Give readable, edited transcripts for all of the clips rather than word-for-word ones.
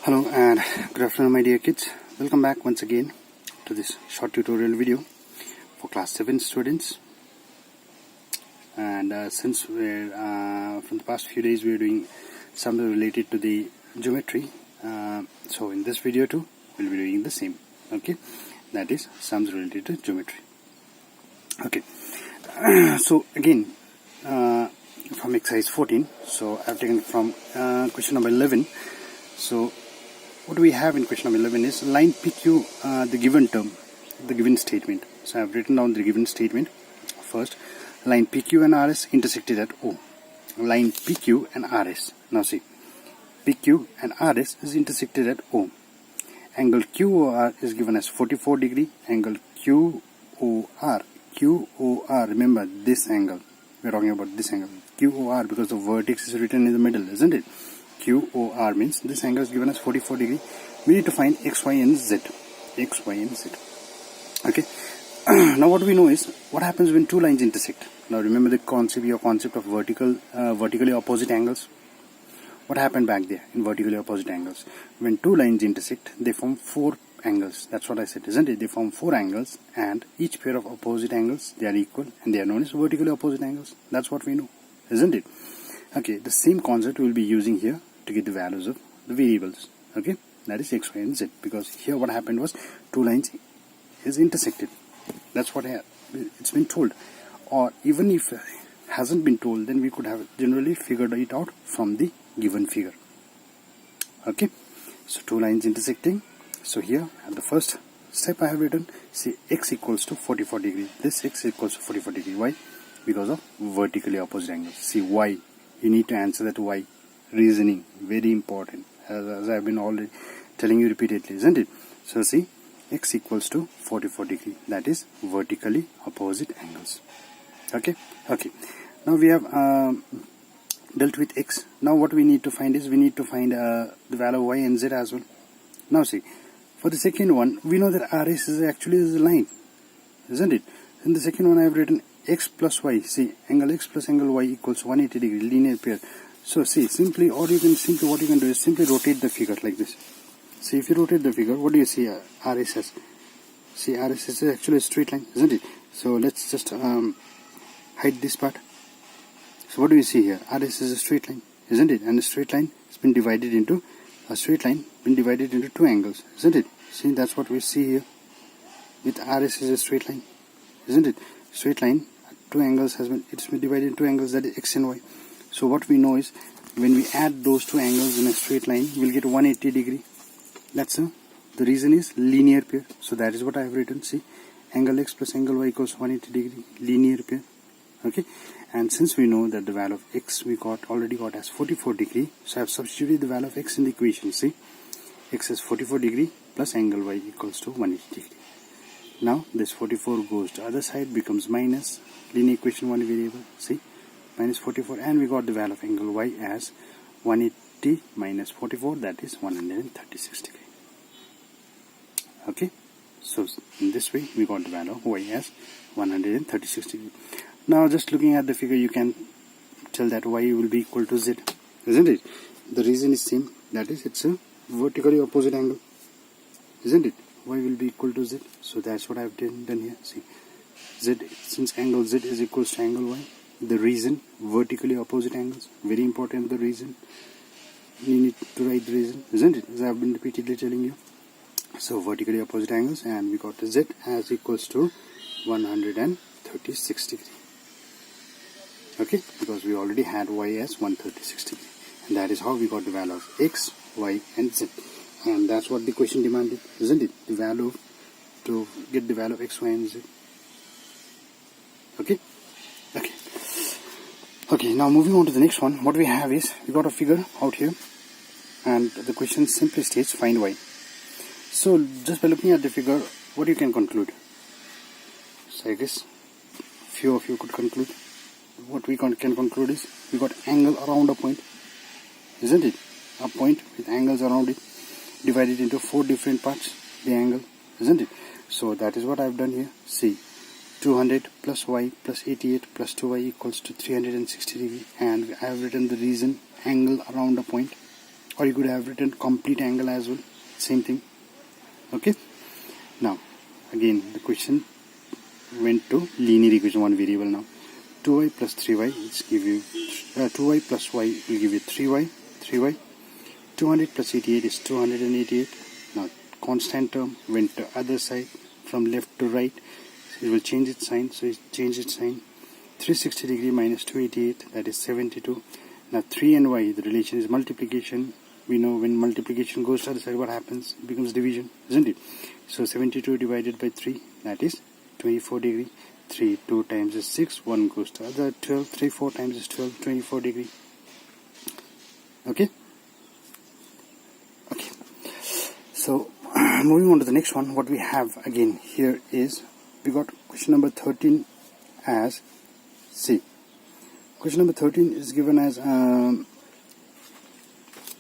Hello and good afternoon, my dear kids. Welcome back once again to this short tutorial video for class 7 students. And since we're from the past few days we're doing something related to the geometry, so in this video too we'll be doing the same. Okay, that is sums related to geometry. Okay, so again from exercise 14. So I've taken from question number 11. So what we have in question number 11 is line PQ, the given term, the given statement. So I have written down the given statement. First, line PQ and RS intersected at O. Line PQ and RS. Now see, PQ and RS is intersected at O. Angle QOR is given as 44 degree. Angle QOR, remember this angle. We are talking about this angle. QOR, because the vertex is written in the middle, isn't it? QOR means this angle is given as 44 degree. We need to find X, Y and Z. X, Y and Z. Okay. Now what we know is what happens when two lines intersect. Now remember the concept of vertically opposite angles. What happened back there in vertically opposite angles? When two lines intersect, they form four angles. That's what I said, isn't it? They form four angles, and each pair of opposite angles, they are equal, and they are known as vertically opposite angles. That's what we know, isn't it? Okay, the same concept we will be using here to get the values of the variables. Okay, that is X, Y and Z, because here what happened was two lines is intersected. That's what it's been told, or even if it hasn't been told, then we could have generally figured it out from the given figure. Okay, so two lines intersecting. So here at the first step I have written, see, X equals to 44 degree. This X equals to 44 degree. Why? Because of vertically opposite angles. See, why? You need to answer that why. Reasoning, very important, as I've been already telling you repeatedly, isn't it? So see, X equals to 44 degree. That is vertically opposite angles. Okay. Now we have dealt with X. Now what we need to find is we need to find the value of Y and Z as well. Now see, for the second one, we know that RS is actually a line, isn't it? In the second one I have written X plus Y. See, angle X plus angle Y equals 180 degree, linear pair. So see, what you can do is simply rotate the figure like this. See, if you rotate the figure, what do you see RS as? See, RS is actually a straight line, isn't it? So let's just hide this part. So what do you see here? RS is a straight line, isn't it? And a straight line has been divided into two angles, isn't it? See, that's what we see here. With RS is a straight line, isn't it? Straight line, two angles it's been divided into two angles, that is X and Y. So what we know is when we add those two angles in a straight line, we'll get 180 degree. That's the reason is linear pair. So that is what I have written. See, angle X plus angle Y equals 180 degree, linear pair. Okay, and since we know that the value of X we already got as 44 degree, so I have substituted the value of X in the equation. See, X is 44 degree plus angle Y equals to 180 degree. Now this 44 goes to other side, becomes minus, linear equation one variable. See, minus 44, and we got the value of angle Y as 180 minus 44, that is 136 degree. Okay, so in this way we got the value of Y as 136 degree. Now just looking at the figure, you can tell that Y will be equal to Z, isn't it? The reason is same, that is it's a vertically opposite angle, isn't it? Y will be equal to Z. So that's what I've done here. See, Z, since angle Z is equals to angle Y, the reason, vertically opposite angles, very important, the reason. You need to write the reason, isn't it? As I've been repeatedly telling you. So vertically opposite angles, and we got Z as equals to 136 degree. Okay, because we already had Y as 136 degree. And that is how we got the value of X, Y and Z. And that's what the question demanded, isn't it? The value, to get the value of X, Y and Z. Okay, now moving on to the next one, what we have is, we got a figure out here, and the question simply states, find Y. So, just by looking at the figure, what you can conclude? So, I guess, few of you could conclude. What we can conclude is, we got angle around a point, isn't it? A point with angles around it, divided into four different parts, the angle, isn't it? So, that is what I have done here. See, 200 plus Y plus 88 plus 2Y equals to 360 degree, and I have written the reason, angle around a point, or you could have written complete angle as well, same thing. Okay, now again the question went to linear equation, one variable. Now 2y plus 3y is give you 2y plus y will give you 3y. 200 plus 88 is 288. Now constant term went to other side from left to right, so it will change its sign, so it changed its sign. 360 degree minus 288, that is 72. Now 3 and y, the relation is multiplication. We know when multiplication goes to the other side, what happens? It becomes division, isn't it? So 72 divided by 3, that is 24 degree. 3, 2 times is 6, 1 goes to other, 12, 3, 4 times is 12, 24 degree. Okay? Okay. So, moving on to the next one, what we have again here is, we got question number 13 as C. Question number 13 is given as,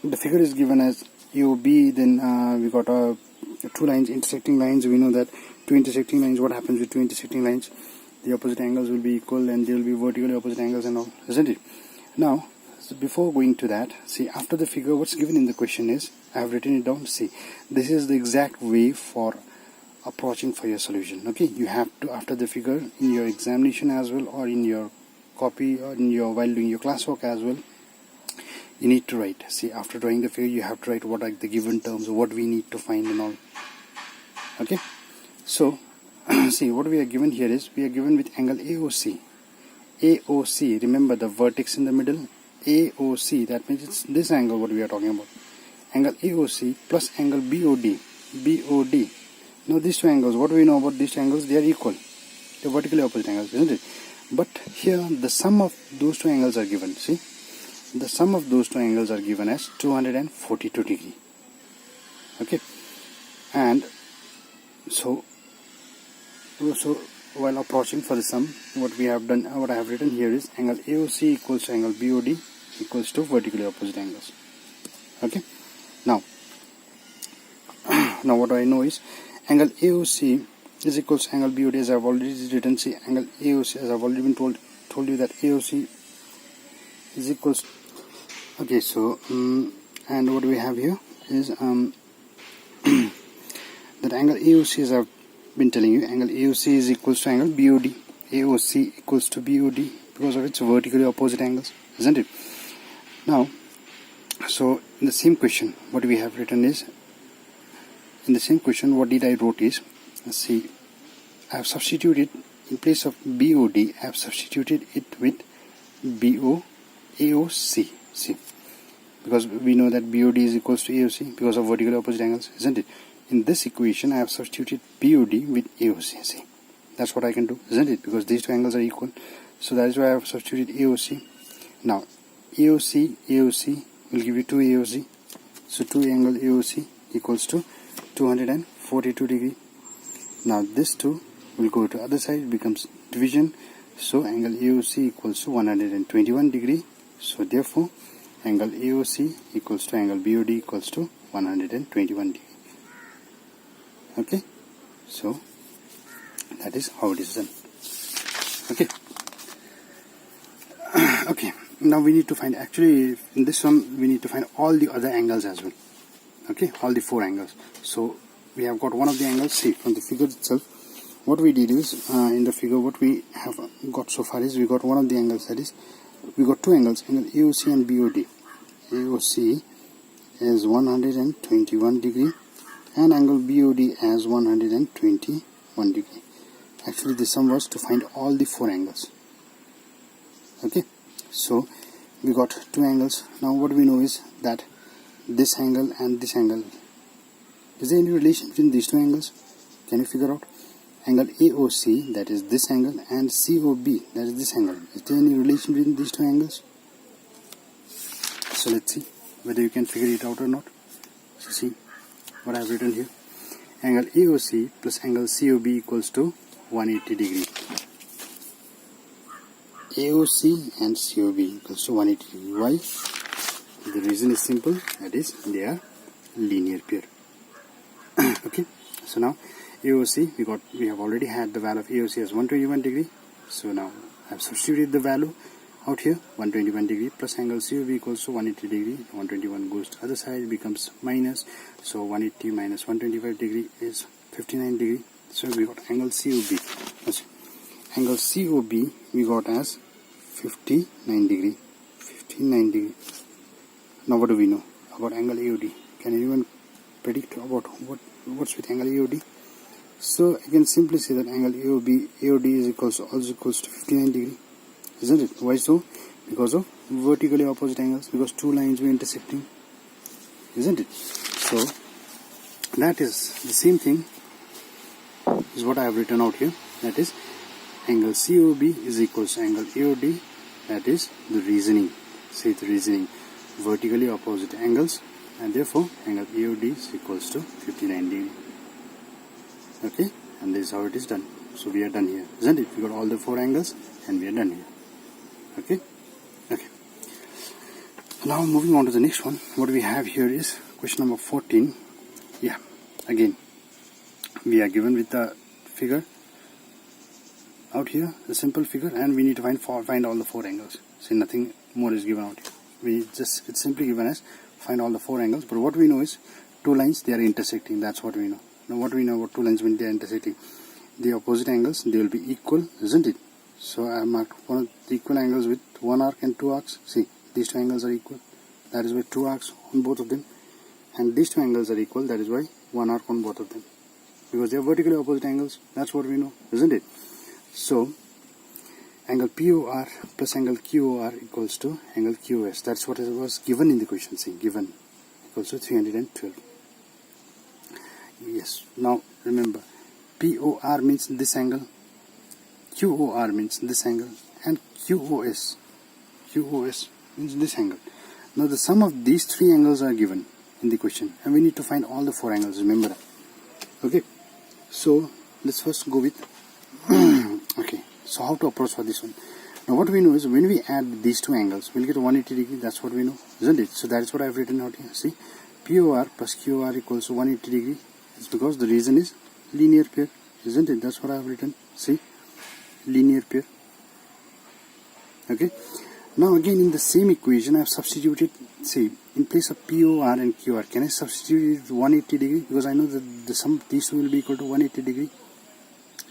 the figure is given as AOB, then we got two lines, intersecting lines. We know that two intersecting lines, what happens with two intersecting lines? The opposite angles will be equal and there will be vertically opposite angles and all, isn't it? Now, so before going to that, see, after the figure, what's given in the question is, I have written it down. See, this is the exact way for approaching for your solution. Okay, you have to, after the figure, in your examination as well, or in your copy, or in your, while doing your classwork as well, you need to write. See, after drawing the figure, you have to write what are the given terms, what we need to find and all. Okay, so see, what we are given here is, we are given with angle AOC. AOC, remember the vertex in the middle, AOC, that means it's this angle what we are talking about. Angle AOC plus angle BOD. BOD. Now these two angles, what do we know about these two angles? They are equal. They are vertically opposite angles, isn't it? But here the sum of those two angles are given. See, the sum of those two angles are given as 242 degree. Okay, and so while approaching for the sum, what we have done, what I have written here is angle AOC equals to angle BOD equals to vertically opposite angles. Okay, now what I know is angle AOC is equals to angle BOD, as I have already written. See, angle AOC, as I have already been told you that AOC is equals. Okay, so and what we have here is that angle AOC, as I have been telling you, angle AOC is equals to angle BOD. AOC equals to BOD because of its vertically opposite angles, isn't it? Now, so in the same question, what we have written is, in the same question, what did I wrote is, see, I have substituted, in place of BOD, I have substituted it with AOC. See, because we know that BOD is equals to AOC because of vertically opposite angles, isn't it? In this equation, I have substituted BOD with AOC. See, that's what I can do, isn't it? Because these two angles are equal, so that is why I have substituted AOC. Now, AOC will give you 2 AOC, so 2 angle AOC equals to 242 degree. Now this 2 will go to other side, it becomes division, so angle AOC equals to 121 degree. So therefore, angle AOC equals to angle BOD equals to 121 degree. Okay, so that is how it is done. Okay. Okay, now we need to find, actually in this one we need to find all the other angles as well. Okay, all the 4 angles. So we have got one of the angles. See, from the figure itself, what we did is, in the figure what we have got so far is, we got one of the angles, that is, we got 2 angles, angle AOC and BOD. AOC is 121 degree and angle BOD as 121 degree. Actually the sum was to find all the 4 angles. Okay, so we got 2 angles. Now what we know is that this angle and this angle, is there any relation between these 2 angles? Can you figure out? Angle AOC, that is this angle, and COB, that is this angle. Is there any relation between these 2 angles? So let's see whether you can figure it out or not. So see what I have written here. Angle AOC plus angle COB equals to 180 degree. AOC and COB equals to 180 degree. Why? The reason is simple, that is, they are linear pair. Okay, so now AOC, we have already had the value of AOC as 121 degree. So now I have substituted the value out here 121 degree plus angle COB equals to 180 degree. 121 goes to other side, becomes minus, so 180 minus 125 degree is 59 degree. So we got angle COB. Angle COB we got as 59 degree. 59 degree. Now what do we know about angle AOD? Can anyone predict about what's with angle AOD? So I can simply say that angle AOD is also equals to 59 degree, isn't it? Why so? Because of vertically opposite angles, because two lines were intersecting, isn't it? So that is the same thing is what I have written out here. That is angle COB is equals to angle AOD. That is the reasoning. Say the reasoning. Vertically opposite angles, and therefore angle AOD is equals to 59 degree. Okay, and this is how it is done. So we are done here, isn't it? We got all the four angles and we are done here. Okay. Now moving on to the next one. What we have here is question number 14. Yeah, again we are given with the figure out here, a simple figure, and we need to find all the four angles. See, nothing more is given out here. It's simply given as find all the four angles. But what we know is two lines, they are intersecting. That's what we know. Now what we know about two lines when they are intersecting? The opposite angles, they will be equal, isn't it? So I have marked one of the equal angles with one arc and two arcs. See, these two angles are equal. That is why two arcs on both of them. And these two angles are equal. That is why one arc on both of them. Because they are vertically opposite angles. That's what we know, isn't it? So angle POR plus angle QOR equals to angle QOS. That's what was given in the question. See, given equals to 312. Yes. Now remember, POR means this angle, QOR means this angle, and QOS means this angle. Now the sum of these three angles are given in the question, and we need to find all the four angles. Remember that. Okay. So let's first go with okay. So how to approach for this one? Now what we know is when we add these two angles, we'll get 180 degree. That's what we know, isn't it? So that is what I've written out here. See, POR plus QOR equals to 180 degree. It's because the reason is linear pair, isn't it? That's what I've written. See, linear pair. Okay. Now again in the same equation I've substituted, see, in place of POR and QR, can I substitute it 180 degree? Because I know that the sum of these two will be equal to 180 degree,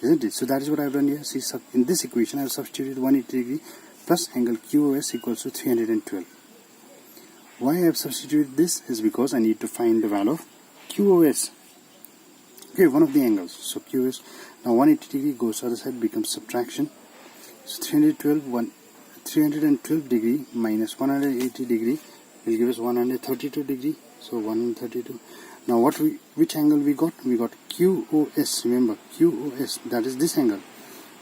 isn't it? So that is what I've done here. See, in this equation I've substituted 180 degree plus angle QOS equals to 312. Why I have substituted this is because I need to find the value of QOS. Okay, one of the angles. So QOS. Now 180 degree goes to the other side, becomes subtraction. So 312 degree minus 180 degree will give us 132 degree. So 132. Now which angle we got? We got QOS. Remember QOS, that is this angle.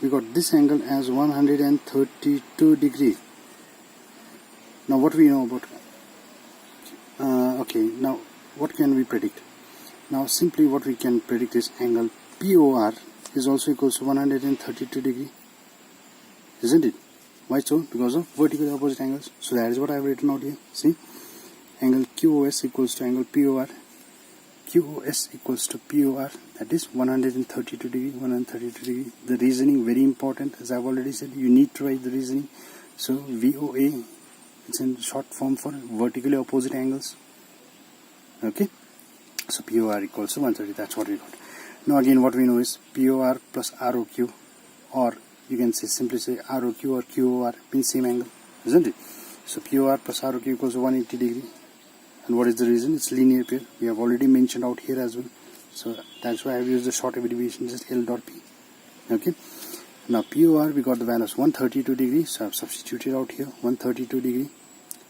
We got this angle as 132 degree. Now what we know about? Okay. Now what can we predict? Now simply what we can predict is angle POR is also equals to 132 degree, isn't it? Why so? Because of vertically opposite angles. So that is what I have written out here. See, angle QOS equals to angle POR. QOS equals to POR, that is 132 degree. 132 degree. The reasoning very important, as I have already said. You need to write the reasoning. So VOA, it's in short form for vertically opposite angles. Okay. So POR equals to 130. That's what we got. Now again what we know is POR plus ROQ, or you can simply say ROQ or QOR means same angle, isn't it? So POR plus ROQ equals to 180 degree. And what is the reason? It's linear pair. We have already mentioned out here as well. So that's why I have used the short abbreviation, just L dot P. Okay. Now POR we got the values 132 degree. So I have substituted out here 132 degree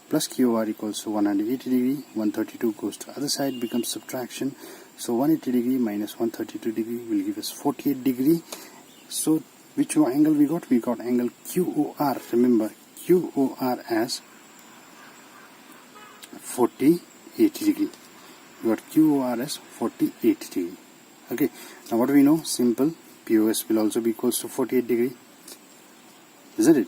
plus QOR equals to 180 degree. 132 goes to other side, becomes subtraction. So 180 degree minus 132 degree will give us 48 degree. So which angle we got? We got angle QOR. Remember QOR as 48 degree. We got QOR as 48 degree. Okay. Now what do we know? Simple. POS will also be equals to 48 degree. Isn't it?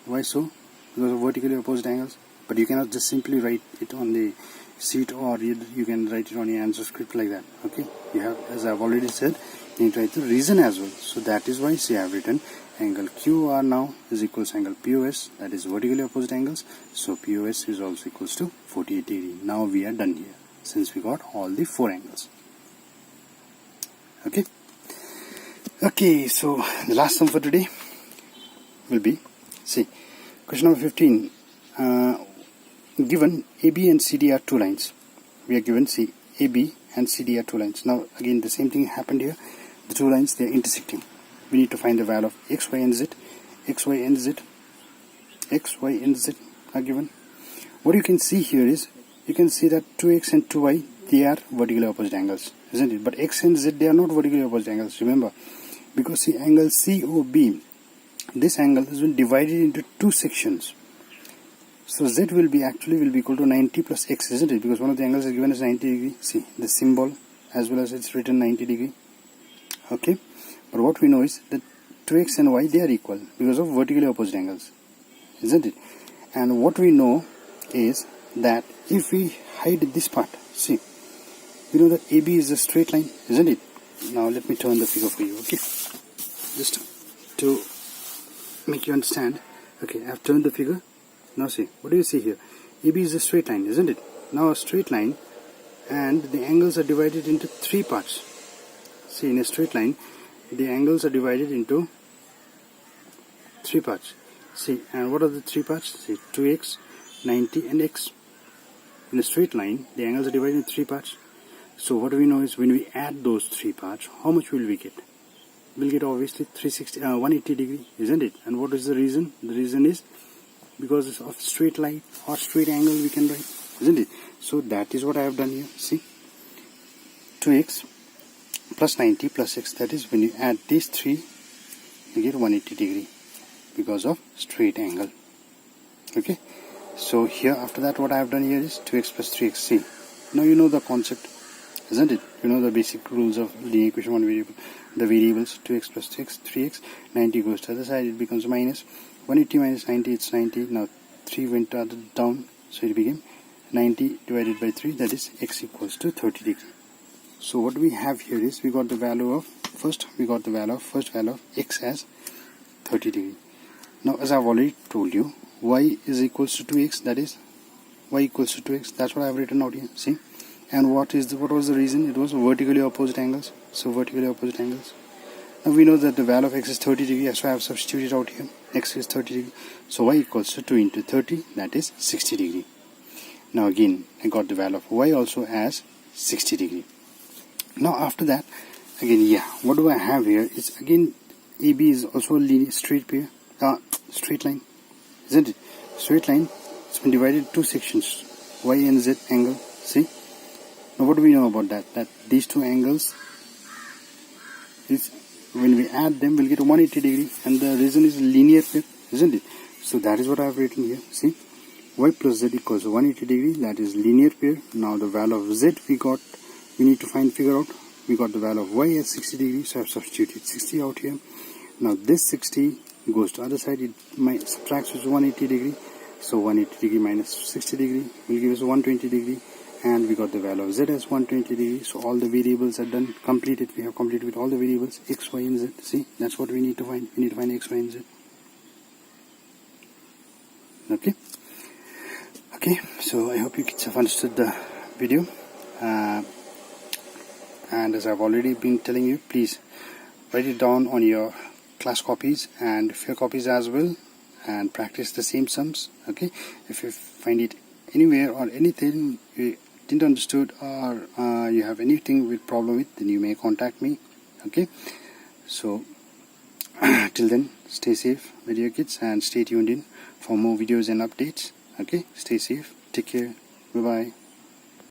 Why so? Because of vertically opposite angles. But you cannot just simply write it on the sheet, or you can write it on your answer script like that. Okay. You have, as I have already said, you need to write the reason as well. So that is why I have written angle QR now is equals to angle POS, that is vertically opposite angles. So POS is also equals to 48 degree. Now we are done here since we got all the 4 angles. Okay, so the last sum for today will be, see, question number 15. Given AB and CD are 2 lines. We are given, see, AB and CD are 2 lines. Now again the same thing happened here. The 2 lines, they are intersecting. We need to find the value of x, y and z. X, y and z are given. What you can see here is, you can see that 2x and 2y, they are vertically opposite angles, isn't it? But x and z, they are not vertically opposite angles, remember, because see, angle COB, this angle has been divided into 2 sections. So z will be equal to 90 plus x, isn't it? Because one of the angles is given as 90 degree. See the symbol as well as it's written 90 degree. Okay, but what we know is that 2x and y, they are equal because of vertically opposite angles, isn't it? And what we know is that if we hide this part, see, you know that AB is a straight line, isn't it? Now let me turn the figure for you, okay? Just to make you understand. Okay, I have turned the figure. Now see, what do you see here? AB is a straight line, isn't it? Now a straight line, and the angles are divided into 3 parts. See, in a straight line, the angles are divided into 3 parts. See, and what are the 3 parts? See, 2x, 90 and x. In a straight line, the angles are divided into 3 parts. So what we know is, when we add those 3 parts, how much will we get? We'll get obviously 180 degree, isn't it? And what is the reason? The reason is because of straight line or straight angle we can write, isn't it? So that is what I have done here. See, 2x plus 90 plus x, that is when you add these 3, you get 180 degree because of straight angle. Okay, so here after that what I have done here is 2x plus 3x. See, now you know the concept, isn't it? You know the basic rules of linear equation, one variable, the variables, 2x plus 3x, 90 goes to the other side, it becomes minus 180 minus 90, it's 90. Now 3 went down, so it became 90 divided by 3, that is x equals to 30 degree. So what we have here is, we got the value of first value of x as 30 degree. Now as I have already told you, y is equals to 2x, that is y equals to 2x, that's what I have written out here. See, and what was the reason? It was vertically opposite angles. So vertically opposite angles. Now we know that the value of x is 30 degree, so I have substituted out here. X is 30 degree, so y equals to 2 into 30, that is 60 degree. Now again, I got the value of y also as 60 degree. Now after that, again, yeah, what do I have here? It's again, AB is also a linear straight line, isn't it? Straight line, it's been divided into 2 sections, y and z angle. See, now what do we know about that? That these 2 angles is, when we add them, we'll get 180 degree, and the reason is linear pair, isn't it? So that is what I have written here. See, y plus z equals 180 degree, that is linear pair. Now the value of z we need to figure out. We got the value of y as 60 degree, so I have substituted 60 out here. Now this 60 goes to other side, it subtracts with 180 degree, so 180 degree minus 60 degree will give us 120 degree, and we got the value of z as 120 degree. So all the variables are done, completed. We have completed with all the variables x, y and z. See, that's what we need to find. We need to find x, y and z. Okay, so I hope you kids have understood the video, and as I've already been telling you, please write it down on your class copies and fair copies as well, and practice the same sums. Okay, if you find it anywhere or anything you didn't understood, or you have anything with problem with, then you may contact me. Okay, so till then, stay safe, my dear kids, and stay tuned in for more videos and updates. Okay, stay safe, take care, bye bye.